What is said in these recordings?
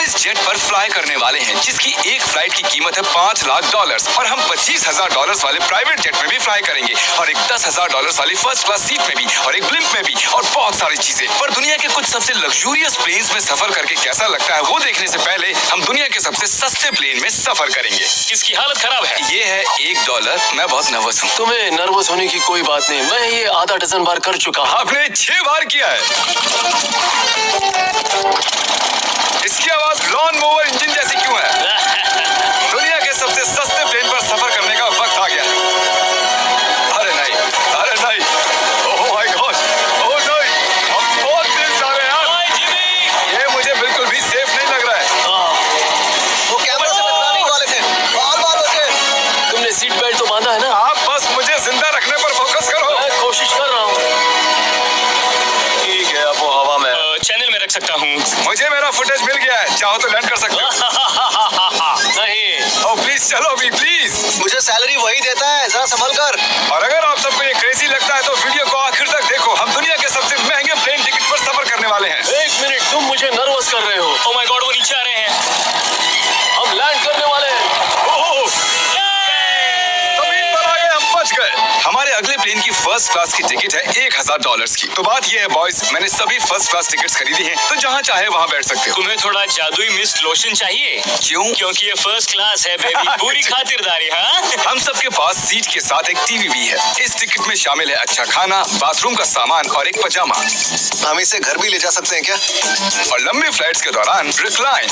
इस जेट पर फ्लाई करने वाले हैं जिसकी एक फ्लाइट की कीमत है $5 लाख और हम $25,000 वाले प्राइवेट जेट में भी फ्लाई करेंगे और एक $10,000 वाली फर्स्ट क्लास सीट में भी और एक ब्लिम्प में भी और बहुत सारी चीजें। पर दुनिया के कुछ सबसे लग्जूरियस प्लेन्स में सफर करके कैसा लगता है वो देखने से पहले हम दुनिया के सबसे सस्ते प्लेन में सफर करेंगे। इसकी हालत खराब है। ये है $1। मैं बहुत नर्वस हूँ। तुम्हें नर्वस होने की कोई बात नहीं, मैं ये आधा डजन बार कर चुका हूँ। आपने 6 बार किया है। इसकी आवाज लॉन मोवर इंजन जैसी क्यों है? दुनिया के सबसे सस्ते प्लेन पर सफर करने का वक्त आ गया। अरे नहीं, अरे नहीं, ओह माय गॉड, ओह नहीं, हम बहुत तेज जा रहे हैं यार। ये मुझे बिल्कुल भी सेफ नहीं लग रहा है। वो कैमरा से टकराने वाले थे, बार-बार बचे। तुमने सीट बेल्ट तो बांधा है ना? आप बस मुझे जिंदा रखने पर फोकस करो। मैं कोशिश कर रहा हूँ। ठीक है, अब वो हवा में चैनल में रख सकता हूँ। मुझे मेरा फुटेज मिल गया है, चाहो तो लैंड कर सकते हो। नहीं। ओह प्लीज चलो अभी प्लीज। मुझे सैलरी वही देता है, जरा संभल कर। और अगर आप सबको ये क्रेजी लगता है तो वीडियो को आखिर तक देखो। हम दुनिया के सबसे महंगे प्लेन टिकट पर सफर करने वाले हैं। 1 मिनट, तुम मुझे नर्वस कर रहे हो। ओह माय गॉड, वो नीचे आ रहे हैं। हम लैंड करने वाले हैं। ओह, जमीन पर आ गए, हम बच गए। हमारे अगले प्लेन की फर्स्ट क्लास की टिकट है $1,000 की। तो बात ये है बॉयज, मैंने सभी फर्स्ट क्लास टिकट्स खरीदी हैं, तो जहाँ चाहे वहाँ बैठ सकते हो। तुम्हें थोड़ा जादुई मिस्ट लोशन चाहिए? क्यों? क्योंकि ये फर्स्ट क्लास है बेबी। पूरी खातिरदारी। हाँ, हम सबके पास सीट के साथ एक टीवी भी है। इस टिकट में शामिल है अच्छा खाना, बाथरूम का सामान और एक पजामा। हम इसे घर भी ले जा सकते हैं क्या? और लंबी फ्लाइट्स के दौरान रिक्लाइन,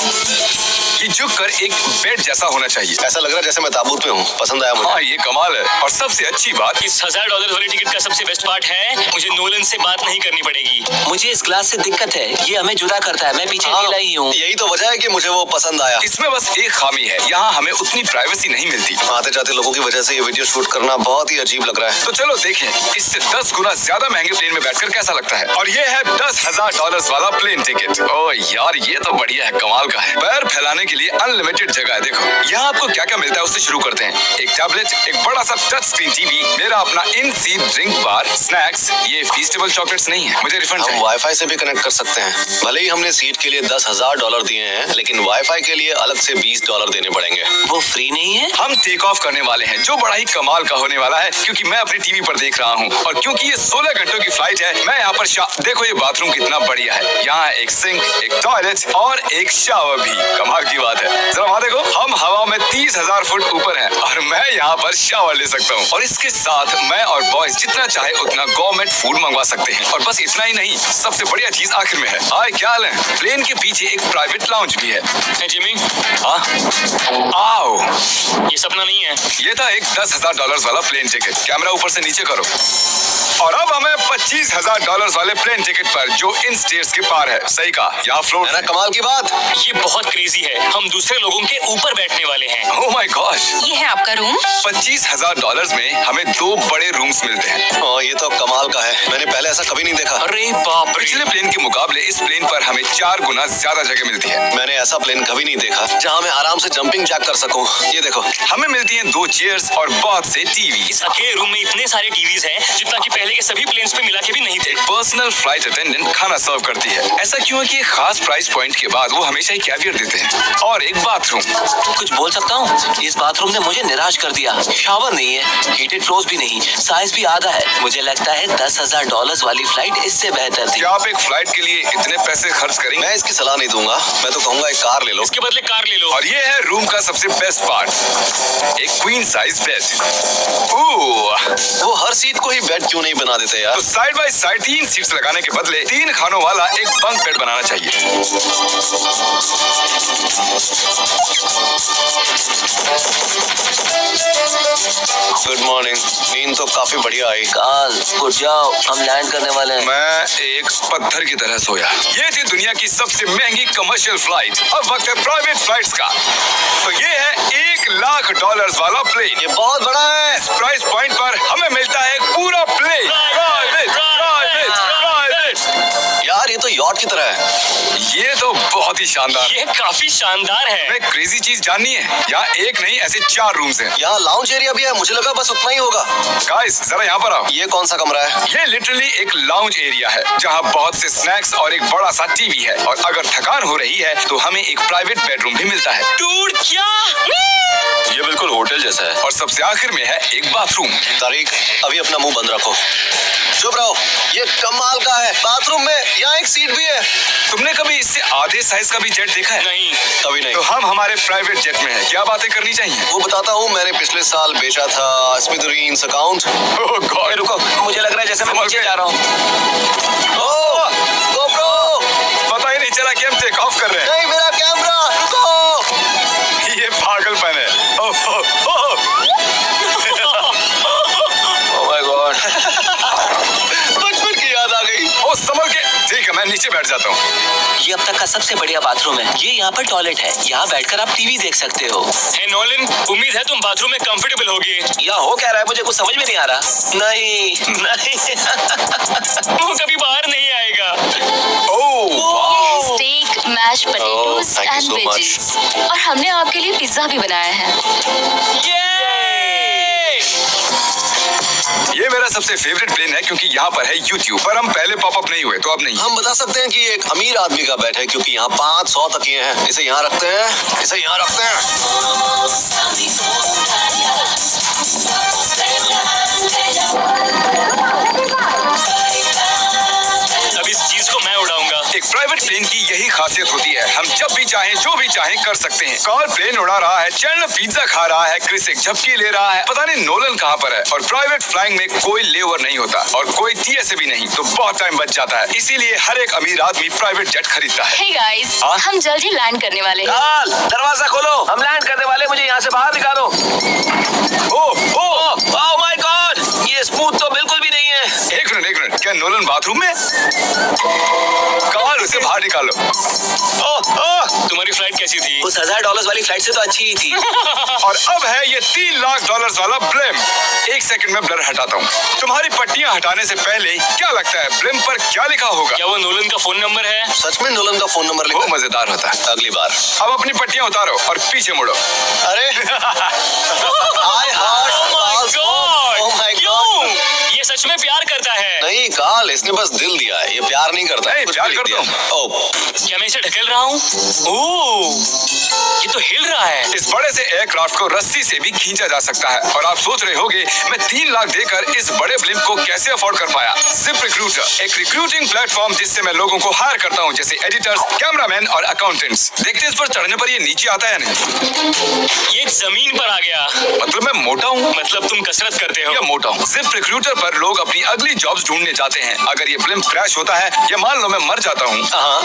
ये झुककर एक बेड जैसा होना चाहिए। ऐसा लग रहा है जैसे मैं ताबूत में हूँ। पसंद आया मुझे। हाँ ये कमाल है। और सबसे अच्छी बात, इस $1,000 वाली टिकट का सबसे बेस्ट पार्ट है मुझे नोलन से बात नहीं करनी पड़ेगी। मुझे इस क्लास से दिक्कत है, ये हमें जुदा करता है। मैं पीछे ढीला ही हूँ। यही तो वजह है कि मुझे वो पसंद आया। इसमें बस एक खामी है, यहाँ हमें उतनी प्राइवेसी नहीं मिलती। आते जाते लोगों की वजह से ये वीडियो शूट करना बहुत ही अजीब लग रहा है। तो चलो देखें इससे 10 गुना ज्यादा महंगे प्लेन में बैठकर कैसा लगता है। और ये है $10,000 वाला प्लेन टिकट। ओह यार ये तो बढ़िया है, कमाल का है। पैर फैलाने के लिए अनलिमिटेड जगह है। देखो यहाँ आपको क्या क्या मिलता है उससे शुरू करते हैं। एक टैबलेट, एक बड़ा सा टच स्क्रीन टीवी, मेरा अपना इन सीट ड्रिंक बार, स्नैक्स। ये फीस्टेबल चॉकलेट्स नहीं है, मुझे रिफंड हम चाहिए। वाईफाई से भी कनेक्ट कर सकते हैं। भले ही हमने सीट के लिए $10,000 दिए हैं, लेकिन वाईफाई के लिए अलग से $20 देने पड़ेंगे। वो फ्री नहीं है? हम टेक ऑफ करने वाले हैं, जो बड़ा ही कमाल का होने वाला है क्योंकि मैं अपनी टीवी पर देख रहा हूँ और क्योंकि ये 16 घंटों की फ्लाइट है। मैं यहाँ पर देखो ये बाथरूम कितना बढ़िया है। यहाँ एक सिंक, एक टॉयलेट और एक शावर भी। कमाल की बात है, जरा वहाँ देखो, हम हवा में 30,000 फुट ऊपर हैं और मैं यहाँ पर शावर ले सकता हूँ। और इसके साथ मैं और बॉयज जितना चाहे उतना गवर्नमेंट फूड मंगवा सकते हैं। और बस इतना ही नहीं, सबसे बढ़िया चीज आखिर में है। हाय क्या हाल है? प्लेन के पीछे एक प्राइवेट लाउंज भी है। जिमी, हाँ आओ, ये सपना नहीं है। ये था एक $10,000 वाला प्लेन टिकट। कैमरा ऊपर से नीचे करो। और अब हमें $25,000 वाले प्लेन टिकट पर, जो इन स्टेट्स के पार है। सही कहा, यहाँ फ्लोर है ना कमाल की बात? ये बहुत क्रेजी है, हम दूसरे लोगों के ऊपर बैठने वाले हैं। ओह माय गॉश, ये है आपका रूम। $25,000 में हमें 2 बड़े रूम्स मिलते हैं। हाँ ये तो कमाल का है, मैंने पहले ऐसा कभी नहीं देखा। अरे बाप रे। पिछले प्लेन के मुकाबले इस प्लेन पर हमें 4 गुना ज्यादा जगह मिलती है। मैंने ऐसा प्लेन कभी नहीं देखा जहाँ मैं आराम से जंपिंग जैक कर सकूं। ये देखो, हमें मिलती हैं 2 चेयर्स और बहुत से टीवी। इस अकेले रूम में इतने सारे टीवीज हैं जितना कि पहले के सभी प्लेन्स पे मिला के भी नहीं थे। पर्सनल फ्लाइट अटेंडेंट खाना सर्व करती है। ऐसा क्यों है कि एक खास प्राइस पॉइंट के बाद वो हमेशा ही कैवियर देते हैं। और एक बाथरूम। कुछ बोल सकता हूँ? इस बाथरूम ने मुझे निराश कर दिया। शावर नहीं है, हीटेड फ्लोर्स भी नहीं, साइज भी आधा है। मुझे लगता है $10,000 वाली फ्लाइट इससे बेहतर थी। क्या आप एक फ्लाइट के लिए इतने पैसे खर्च करेंगे? मैं इसकी सलाह नहीं दूंगा। मैं तो कहूंगा एक कार ले लो। इसके बदले कार ले लो। और ये है रूम का सबसे बेस्ट पार्ट, एक क्वीन साइज बेड। वो हर सीट को ही बेड क्यों नहीं बना देते यार? तो साइड बाय साइड 3 सीट्स लगाने के बदले 3 खानों वाला एक बंक बेड बनाना चाहिए। Good morning. नींद तो काफी बढ़िया आई। काल उठ जाओ, हम लैंड करने वाले हैं। मैं एक पत्थर की तरह सोया। ये थी दुनिया की सबसे महंगी कमर्शियल फ्लाइट। अब वक्त है प्राइवेट फ्लाइट्स का। तो ये है $1,00,000 वाला प्लेन। ये बहुत बड़ा है। इस प्राइस पॉइंट पर हमें मिलता है एक पूरा प्लेन। Private, private, private. यार ये तो रिजॉर्ट की तरह है। ये तो बहुत ही शानदार। ये काफी शानदार है। हमें क्रेजी चीज जाननी है, यहाँ एक नहीं ऐसे 4 रूम्स हैं। यहाँ लाउंज एरिया भी है, मुझे लगा बस उतना ही होगा। गाइस जरा यहाँ पर आओ। ये कौन सा कमरा है? ये लिटरली एक लाउंज एरिया है जहाँ बहुत से स्नैक्स और एक बड़ा सा टीवी है, और अगर थकान हो रही है तो हमें एक प्राइवेट बेडरूम भी मिलता है। डूड क्या? ये बिल्कुल होटल जैसा है। और सबसे आखिर में है एक बाथरूम। तारीक, अभी अपना मुंह बंद रखो। चुप रहो। ये कमाल का है। बाथरूम में यहाँ एक सीट भी है। तुमने कभी इससे आधे साइज का भी जेट देखा है? नहीं। कभी नहीं। तो हम हमारे प्राइवेट जेट में हैं। क्या बातें करनी चाहिए? वो बताता हूँ, मैंने पिछले साल बेचा था स्मिथरीन्स अकाउंट। ओह गॉड, रुको, मुझे लग रहा है जैसे मैं नीचे जा रहा हूँ। ओह, GoPro! पता ही नहीं चला कि हम टेक ऑफ कर रहे हैं। नहीं, मेरा कैमरा, रुको। ये पागलपन है। Oh, oh, oh. Oh my God. बचपन की याद आ गई। ओ संभल के। ठीक है, मैं नीचे बैठ जाता हूँ। ये अब तक का सबसे बढ़िया बाथरूम है। ये यहाँ पर टॉयलेट है। यहाँ बैठकर आप टीवी देख सकते हो। हे नोलन, उम्मीद है तुम बाथरूम में कंफर्टेबल होगे। यहाँ हो क्या रहा है मुझे कुछ समझ में नहीं आ रहा। नहीं नहीं। वो कभी बाहर नहीं आएगा। Oh steak, mash potatoes thank you and so much. Veggies, और हमने आपके लिए पिज्जा भी बनाया है। ये मेरा सबसे फेवरेट प्लेन है क्योंकि यहाँ पर है YouTube, पर हम पहले पॉपअप नहीं हुए तो अब नहीं। हम बता सकते हैं कि ये एक अमीर आदमी का बेड है क्योंकि यहाँ 500 तकिए हैं। इसे यहाँ रखते हैं, इसे यहाँ रखते हैं। अब इस चीज को मैं उड़ाऊंगा। एक प्राइवेट प्लेन की यही खासियत होती है, हम जब भी चाहें जो भी चाहें कर सकते हैं। कार्ल प्लेन उड़ा रहा है, चैंडलर पिज्जा खा रहा है, क्रिस एक झपकी ले रहा है, पता नहीं नोलन कहाँ पर है। और प्राइवेट फ्लाइंग में कोई लेवर नहीं होता और कोई TSA भी नहीं, तो बहुत टाइम बच जाता है। इसीलिए हर एक अमीर आदमी प्राइवेट जेट खरीदता है। हे गाइस, हाँ? हम जल्द ही लैंड करने वाले हैं। काल, दरवाजा खोलो, हम लैंड करने वाले, मुझे यहाँ से बाहर निकालो। ओह माय गॉड, ये स्मूथ तो बिल्कुल भी नहीं है। एक मिनट, क्या नोलन बाथरूम में? कार्ल उसे बाहर निकालो। तुम्हारी फ्लाइट कैसी थी? उस $1000 वाली फ्लाइट से तो अच्छी ही थी। और अब है ये $3 लाख वाला ब्लिम। एक सेकंड में ब्लिम हटाता हूँ। तुम्हारी पट्टियाँ हटाने से पहले क्या लगता है ब्लिम पर क्या लिखा होगा? क्या वो नोलन का फोन नंबर है? सच में नोलन का फोन नंबर वो लिखा? मजेदार होता है। अगली बार। अब अपनी पट्टियाँ उतारो और पीछे मुड़ो। अरे आई हार्ट गॉड! ओह माय क्यों? गॉड। ये सच में प्यार करता है। नहीं काल, इसने बस दिल दिया है, ये प्यार नहीं करता। नहीं, कुछ प्यार भी लिख करता दिया। ओह, क्या मैं इसे ढकेल रहा हूँ? ओह, ये तो हिल रहा है। इस बड़े से एयरक्राफ्ट को रस्सी से भी खींचा जा सकता है। और आप सोच रहे होंगे मैं 3 लाख देकर इस बड़े ब्लिम को कैसे अफोर्ड कर पाया? जिप रिक्रूटर, एक रिक्रूटिंग प्लेटफॉर्म जिससे मैं लोगों को हायर करता हूँ, जैसे एडिटर्स, कैमरामैन और अकाउंटेंट्स। देखते इस पर चढ़ने पर ये नीचे आता है या नहीं? ये जमीन पर आ गया। मतलब मैं मोटा हूँ? मतलब तुम कसरत करते हो? या मोटा हूँ? जिप रिक्रूटर पर लोग अपनी अगली जॉब्स ढूंढने जाते हैं। अगर ये ब्लिम क्रैश होता है या मान लो मैं मर जाता हूँ,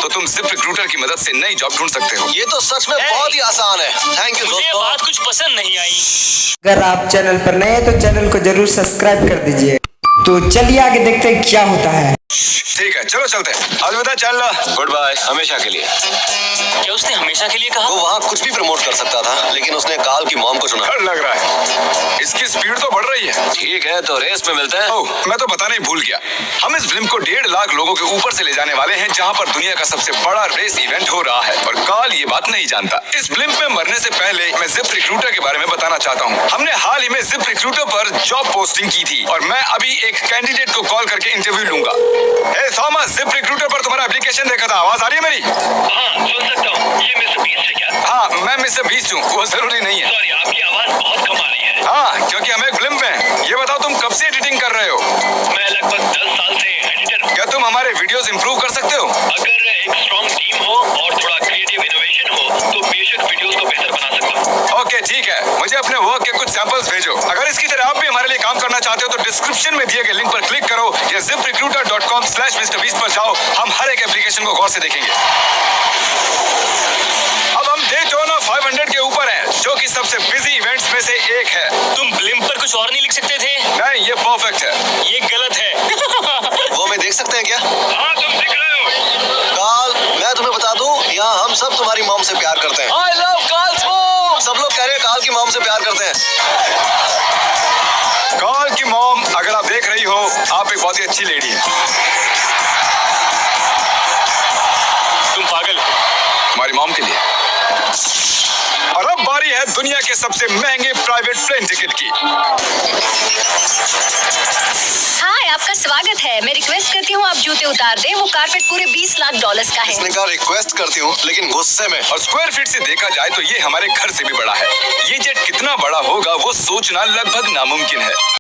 तो तुम जिप रिक्रूटर की मदद से नई जॉब ढूंढ सकते हो। ये तो सच में बहुत ही आसान है। थैंक यू मुझे ये दोस्तों। बात कुछ पसंद नहीं आई। अगर आप चैनल पर नए हैं तो चैनल को जरूर सब्सक्राइब कर दीजिए। तो चलिए आगे देखते हैं क्या होता है। ठीक है, चलो चलते हैं। अलविदा चैनल। गुड बाय, हमेशा के लिए। क्या उसने हमेशा के लिए कहा? वो वहाँ कुछ भी प्रमोट कर सकता था, लेकिन उसने काल की मॉम को चुना। डर लग रहा है। इसकी स्पीड तो बढ़ रही है। ठीक है, तो रेस में मिलते हैं। ओह, मैं तो बताना ही भूल गया। हम इस फिल्म को 1.5 लाख लोगों के ऊपर से ले जाने वाले हैं, जहां पर दुनिया का सबसे बड़ा रेस इवेंट हो रहा है। और कार्ल ये बात नहीं जानता। इस फिल्म में मरने से पहले मैं जिप रिक्रूटर के बारे में बताना चाहता हूँ। हमने हाल ही में जिप रिक्रूटर पर जॉब पोस्टिंग की थी और मैं अभी एक कैंडिडेट को कॉल करके इंटरव्यू लूंगा। हे थॉमस, जिप रिक्रूटर पर तुम्हारा एप्लीकेशन देखा था। आवाज आ रही है मेरी? हाँ, सुन सकता हूँ। ये मिस्टर बीस्ट है क्या? हाँ, मैं मिस्टर बीस्ट हूँ। वो जरूरी नहीं है। सॉरी, आपकी आवाज बहुत कम आ रही है। हाँ, क्योंकि हम एक फिल्म में। ये बताओ तुम कब से एडिटिंग कर रहे हो? मैं लगभग 10 साल से एडिटर हूँ। क्या तुम हमारे वीडियोस इंप्रूव कर सकते हो? अगर एक स्ट्रॉन्ग टीम हो और थोड़ा क्रिएटिव इनोवेशन हो तो बेशक वीडियोस को बेहतर बना सकता हूँ। ओके, ठीक है। मुझे अपने वर्क के कुछ सैंपल्स भेजो। अगर इसकी तरह आप भी हमारे लिए काम करना चाहते हो तो डिस्क्रिप्शन में दिए गए लिंक पर क्लिक करो या ziprecruiter.com/MrBeast पर जाओ। हम हर एक एप्लीकेशन को गौर से देखेंगे। अब हम डेटोना 500 के ऊपर हैं, जो कि सबसे बिजी इवेंट्स में से एक है। तुम ब्लिम पर कुछ और नहीं लिख सकते थे? नहीं, ये परफेक्ट है। ये गलत है। वो हमें देख सकते हैं क्या? हाँ, तुम दिख रहे हो। काल, मैं तुम्हें बता दूं, यहाँ हम सब तुम्हारी मॉम से प्यार करते हैं। I love Carl's mom! सब लोग कह रहे हैं काल की मॉम से प्यार करते हैं। कार्ल की मॉम, अगर आप देख रही हो, आप एक बहुत ही अच्छी लेडी हैं। हमारी मॉम के लिए। और अब बारी है दुनिया के सबसे महंगे प्राइवेट प्लेन टिकट की। हाय, आपका स्वागत है। मैं रिक्वेस्ट करती हूँ आप जूते उतार दें। वो कारपेट पूरे 20 लाख डॉलर्स का है। इसने कहा रिक्वेस्ट करती हूँ, लेकिन गुस्से में। और स्क्वायर फीट से देखा जाए तो ये हमारे घर से भी बड़ा है। ये जेट कितना बड़ा होगा वो सोचना लगभग नामुमकिन है।